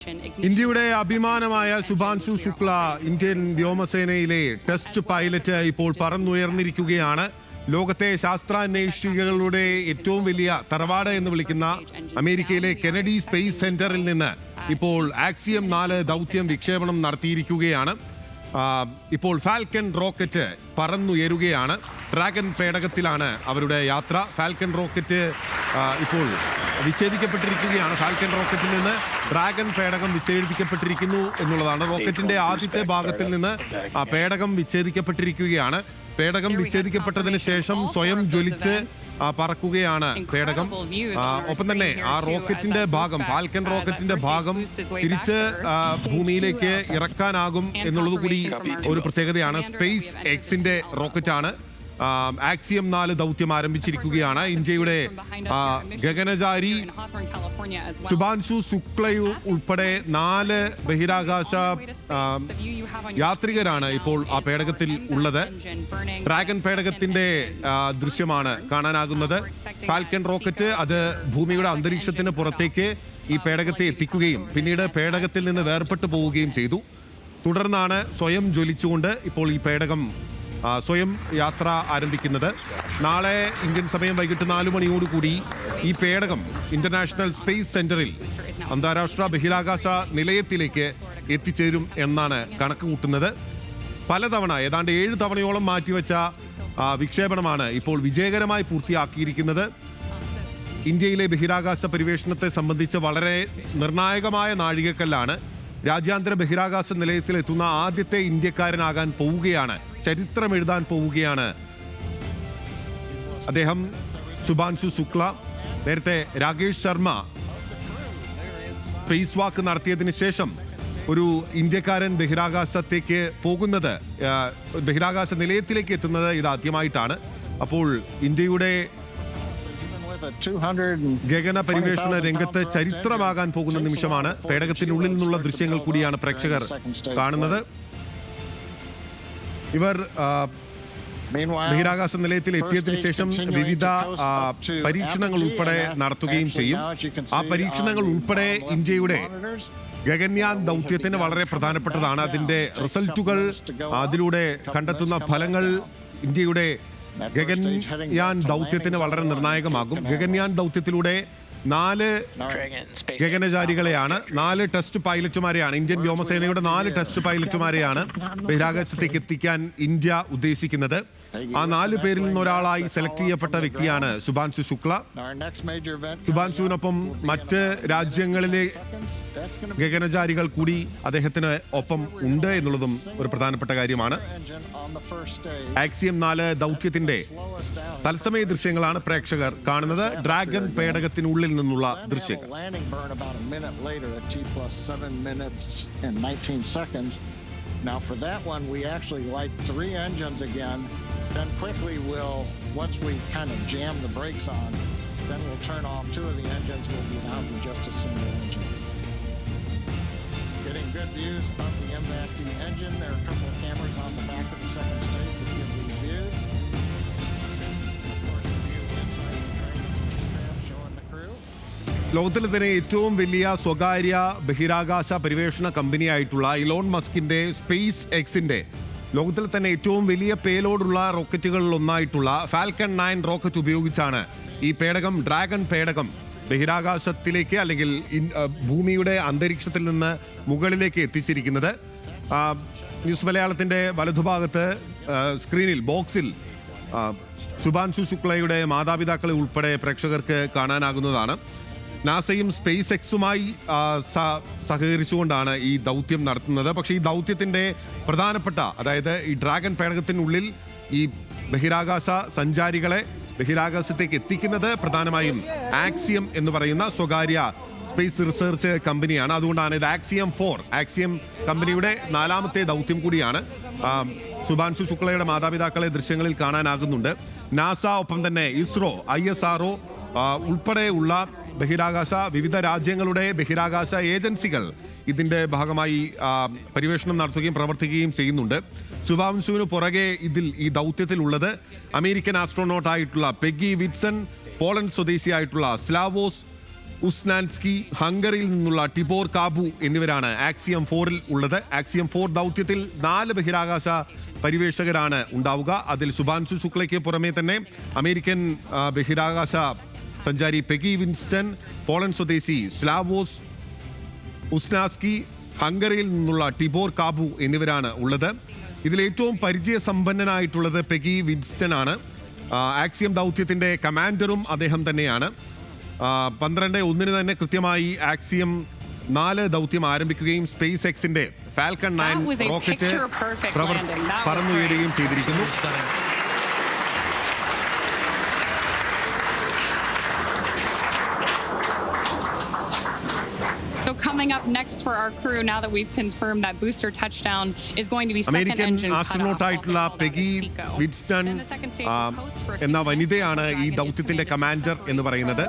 ഇന്ത്യയുടെ അഭിമാനമായ ശുഭാൻശു ശുക്ല ഇന്ത്യൻ വ്യോമസേനയിലെ ടെസ്റ്റ് പൈലറ്റ് ഇപ്പോൾ പറന്നുയർന്നിരിക്കുകയാണ്. ലോകത്തെ ശാസ്ത്രാന്വേഷികളുടെ ഏറ്റവും വലിയ തറവാട് എന്ന് വിളിക്കുന്ന അമേരിക്കയിലെ കെനഡി സ്പേസ് സെന്ററിൽ നിന്ന് ഇപ്പോൾ ആക്സിയം 4 ദൗത്യം വിക്ഷേപണം നടത്തിയിരിക്കുകയാണ്. ഇപ്പോൾ ഫാൽക്കൺ റോക്കറ്റ് പറന്നുയരുകയാണ്. ഡ്രാഗൺ പേടകത്തിലാണ് അവരുടെ യാത്ര. ഫാൽക്കൺ റോക്കറ്റ് ഇപ്പോൾ വിച്ഛേദിക്കപ്പെട്ടിരിക്കുകയാണ്. ഫാൽക്കൺ റോക്കറ്റിൽ നിന്ന് ഡ്രാഗൺ പേടകം വിച്ഛേദിക്കപ്പെട്ടിരിക്കുന്നു എന്നുള്ളതാണ്. റോക്കറ്റിന്റെ ആദ്യത്തെ ഭാഗത്തിൽ നിന്ന് പേടകം വിച്ഛേദിക്കപ്പെട്ടിരിക്കുകയാണ്. പേടകം വിച്ഛേദിക്കപ്പെട്ടതിന് ശേഷം സ്വയം ജ്വലിച്ച് പറക്കുകയാണ് പേടകം. ഒപ്പം തന്നെ ആ റോക്കറ്റിന്റെ ഭാഗം, ഫാൽക്കൺ റോക്കറ്റിന്റെ ഭാഗം തിരിച്ച് ഭൂമിയിലേക്ക് ഇറക്കാനാകും എന്നുള്ളത് കൂടി ഒരു പ്രത്യേകതയാണ്. സ്പേസ് എക്സിന്റെ റോക്കറ്റാണ്. ആക്സിയം 4 ദൗത്യം ആരംഭിച്ചിരിക്കുകയാണ്. ഇന്ത്യയുടെ ഗഗനചാരി ശുഭാൻശു ശുക്ലയു ഉൾപ്പെടെ 4 ബഹിരാകാശ യാത്രികരാണ് ഇപ്പോൾ ആ പേടകത്തിൽ ഉള്ളത്. ഡ്രാഗൺ പേടകത്തിന്റെ ദൃശ്യമാണ് കാണാനാകുന്നത്. ഫാൽക്കൺ റോക്കറ്റ് അത് ഭൂമിയുടെ അന്തരീക്ഷത്തിന് പുറത്തേക്ക് ഈ പേടകത്തെ എത്തിക്കുകയും പിന്നീട് പേടകത്തിൽ നിന്ന് വേർപെട്ടു പോവുകയും ചെയ്തു. തുടർന്നാണ് സ്വയം ജ്വലിച്ചുകൊണ്ട് ഇപ്പോൾ ഈ പേടകം സ്വയം യാത്ര ആരംഭിക്കുന്നത്. നാളെ ഇന്ത്യൻ സമയം വൈകിട്ട് 4 മണിയോടുകൂടി ഈ പേടകം ഇന്റർനാഷണൽ സ്പേസ് സെന്ററിൽ അന്താരാഷ്ട്ര ബഹിരാകാശ നിലയത്തിലേക്ക് എത്തിച്ചേരും എന്നാണ് കണക്ക് കൂട്ടുന്നത്. പലതവണ ഏതാണ്ട് 7 തവണയോളം മാറ്റിവെച്ച വിക്ഷേപണമാണ് ഇപ്പോൾ വിജയകരമായി പൂർത്തിയാക്കിയിരിക്കുന്നത്. ഇന്ത്യയിലെ ബഹിരാകാശ പരിവേഷണത്തെ സംബന്ധിച്ച് വളരെ നിർണായകമായ നാഴികക്കല്ലാണ്. രാജ്യാന്തര ബഹിരാകാശ നിലയത്തിൽ എത്തുന്ന ആദ്യത്തെ ഇന്ത്യക്കാരനാകാൻ പോവുകയാണ്, ചരിത്രം എഴുതാൻ പോവുകയാണ് അദ്ദേഹം, ശുഭാൻശു ശുക്ല. നേരത്തെ രാകേഷ് ശർമ്മ സ്പേസ് വാക്ക് നടത്തിയതിന് ശേഷം ഒരു ഇന്ത്യക്കാരൻ ബഹിരാകാശത്തേക്ക് പോകുന്നത്, ബഹിരാകാശ നിലയത്തിലേക്ക് എത്തുന്നത് ഇതാദ്യമായിട്ടാണ്. അപ്പോൾ ഇന്ത്യയുടെ ഗഗന പരിവേഷണ രംഗത്ത് ചരിത്രമാകാൻ പോകുന്ന നിമിഷമാണ്. പേടകത്തിനുള്ളിൽ നിന്നുള്ള ദൃശ്യങ്ങൾ കൂടിയാണ് പ്രേക്ഷകർ കാണുന്നത്. ഇവർ ബഹിരാകാശ നിലയത്തിൽ എത്തിയതിനു ശേഷം വിവിധ പരീക്ഷണങ്ങൾ ഉൾപ്പെടെ നടത്തുകയും ചെയ്യും. ആ പരീക്ഷണങ്ങൾ ഉൾപ്പെടെ ഇന്ത്യയുടെ ഗഗൻയാൻ ദൗത്യത്തിന് വളരെ പ്രധാനപ്പെട്ടതാണ്. അതിന്റെ റിസൾട്ടുകൾ, അതിലൂടെ കണ്ടെത്തുന്ന ഫലങ്ങൾ ഇന്ത്യയുടെ ഗഗൻയാൻ ദൗത്യത്തിന് വളരെ നിർണായകമാകും. ഗഗൻയാൻ ദൗത്യത്തിലൂടെ 4 ഗഗനചാരികളെയാണ്, 4 ടെസ്റ്റ് പൈലറ്റുമാരെയാണ്, ഇന്ത്യൻ വ്യോമസേനയുടെ 4 ടെസ്റ്റ് പൈലറ്റുമാരെയാണ് ബഹിരാകാശത്തേക്ക് എത്തിക്കാൻ ഇന്ത്യ ഉദ്ദേശിക്കുന്നത്. ആ 4 പേരിൽ നിന്നൊരാളായി സെലക്ട് ചെയ്യപ്പെട്ട വ്യക്തിയാണ് ശുഭാൻശു ശുക്ല. ശുഭാൻശുവിനൊപ്പം മറ്റ് രാജ്യങ്ങളിലെ ഗഗനചാരികൾ കൂടി അദ്ദേഹത്തിന് ഒപ്പം ഉണ്ട് എന്നുള്ളതും ഒരു പ്രധാനപ്പെട്ട കാര്യമാണ്. ആക്സിയം 4 ദൗത്യത്തിന്റെ തത്സമയ ദൃശ്യങ്ങളാണ് പ്രേക്ഷകർ കാണുന്നത്. ഡ്രാഗൺ പേടകത്തിനുള്ളിൽ നിന്നുള്ള ദൃശ്യങ്ങൾ. Now for that one, we actually light 3 engines again. Then quickly once we kind of jam the brakes on, then we'll turn off 2 of the engines. We'll be down to just a single engine. Getting good views of the MVAC engine. There are a couple of cameras on the back of the second stage that give these views. Of course, the view inside the train is showing the crew. ലോകത്തിലെ തന്നെ ഏറ്റവും വലിയ സ്വകാര്യ ബഹിരാകാശ പരിവേഷണ കമ്പനിയായിട്ടുള്ള Elon മസ്കിന്റെ space എക്സിന്റെ ലോകത്തിലെ തന്നെ ഏറ്റവും വലിയ പേലോഡുള്ള റോക്കറ്റുകളിൽ ഒന്നായിട്ടുള്ള ഫാൽക്കൺ 9 റോക്കറ്റ് ഉപയോഗിച്ചാണ് ഈ പേടകം, ഡ്രാഗൺ പേടകം ബഹിരാകാശത്തിലേക്ക് അല്ലെങ്കിൽ ഭൂമിയുടെ അന്തരീക്ഷത്തിൽ നിന്ന് മുകളിലേക്ക് എത്തിച്ചിരിക്കുന്നത്. ന്യൂസ് മലയാളത്തിന്റെ വലതുഭാഗത്ത് സ്ക്രീനിൽ ബോക്സിൽ ശുഭാൻശു ശുക്ലയുടെ മാതാപിതാക്കളെ ഉൾപ്പെടെ പ്രേക്ഷകർക്ക് കാണാനാകുന്നതാണ്. നാസയും സ്പേസ് എക്സുമായി സഹകരിച്ചുകൊണ്ടാണ് ഈ ദൗത്യം നടത്തുന്നത്. പക്ഷേ ഈ ദൗത്യത്തിന്റെ പ്രധാനപ്പെട്ട, അതായത് ഈ ഡ്രാഗൺ പേടകത്തിനുള്ളിൽ ഈ ബഹിരാകാശ സഞ്ചാരികളെ ബഹിരാകാശത്തേക്ക് എത്തിക്കുന്നത് പ്രധാനമായും ആക്സിയം എന്ന് പറയുന്ന സ്വകാര്യ സ്പേസ് റിസർച്ച് കമ്പനിയാണ്. അതുകൊണ്ടാണ് ഇത് ആക്സിയം 4, ആക്സിയം കമ്പനിയുടെ 4ാമത്തെ ദൗത്യം കൂടിയാണ്. ശുഭാൻശു ശുക്ലയുടെ മാതാപിതാക്കളെ ദൃശ്യങ്ങളിൽ കാണാനാകുന്നുണ്ട്. നാസ, ഒപ്പം തന്നെ ഇസ്രോ, ISRO ഉൾപ്പെടെയുള്ള വിവിധ രാജ്യങ്ങളുടെ ബഹിരാകാശ ഏജൻസികൾ ഇതിന്റെ ഭാഗമായി പരിവേഷണം നടത്തുകയും പ്രവർത്തിക്കുകയും ചെയ്യുന്നുണ്ട്. ശുഭാൻശുവിന് പുറകെ ഈ ദൗത്യത്തിലുള്ളത് അമേരിക്കൻ ആസ്ട്രോനോട്ട് ആയിട്ടുള്ള പെഗ്ഗി വിറ്റ്സൺ, പോളണ്ട് സ്വദേശിയായിട്ടുള്ള സ്ലാവോസ് ഉസ്നാൻസ്കി, ഹംഗറിയിൽ നിന്നുള്ള ടിബോർ കാബു എന്നിവരാണ് ആക്സിയം 4-ൽ ഉള്ളത്. ആക്സിയം 4 ദൗത്യത്തിൽ 4 ബഹിരാകാശ പരിവേഷകരാണ് ഉണ്ടാവുക. അതിൽ ശുഭാൻശു ശുക്ലയ്ക്ക് പുറമെ തന്നെ അമേരിക്കൻ ബഹിരാകാശ സഞ്ചാരി പെഗി വിൻസ്റ്റൺ, പോളണ്ട് സ്വദേശി സ്ലാവോസ് ഉസ്നാസ്കി, ഹംഗറിയിൽ നിന്നുള്ള ടിബോർ കാബു എന്നിവരാണ് ഉള്ളത്. ഇതിൽ ഏറ്റവും പരിചയസമ്പന്നനായിട്ടുള്ളത് പെഗി വിൻസ്റ്റൺ ആണ്. ആക്സിയം ദൗത്യത്തിന്റെ കമാൻഡറും അദ്ദേഹം തന്നെയാണ്. 12/1 തന്നെ കൃത്യമായി ആക്സിയം 4 ദൗത്യം ആരംഭിക്കുകയും സ്പേസ് എക്സിന്റെ ഫാൽക്കൺ 9 റോക്കറ്റ് പറന്നുയരുകയും ചെയ്തിരിക്കുന്നു. So coming up next for our crew, now that we've confirmed that booster touchdown is going to be second American engine ആസ്ട്രോനോട്ടായിട്ടുള്ള പെഗി വിൻസ്റ്റൺ എന്ന വനിതയാണ് ഈ ദൗത്യത്തിന്റെ കമാൻഡർ എന്ന് പറയുന്നത്.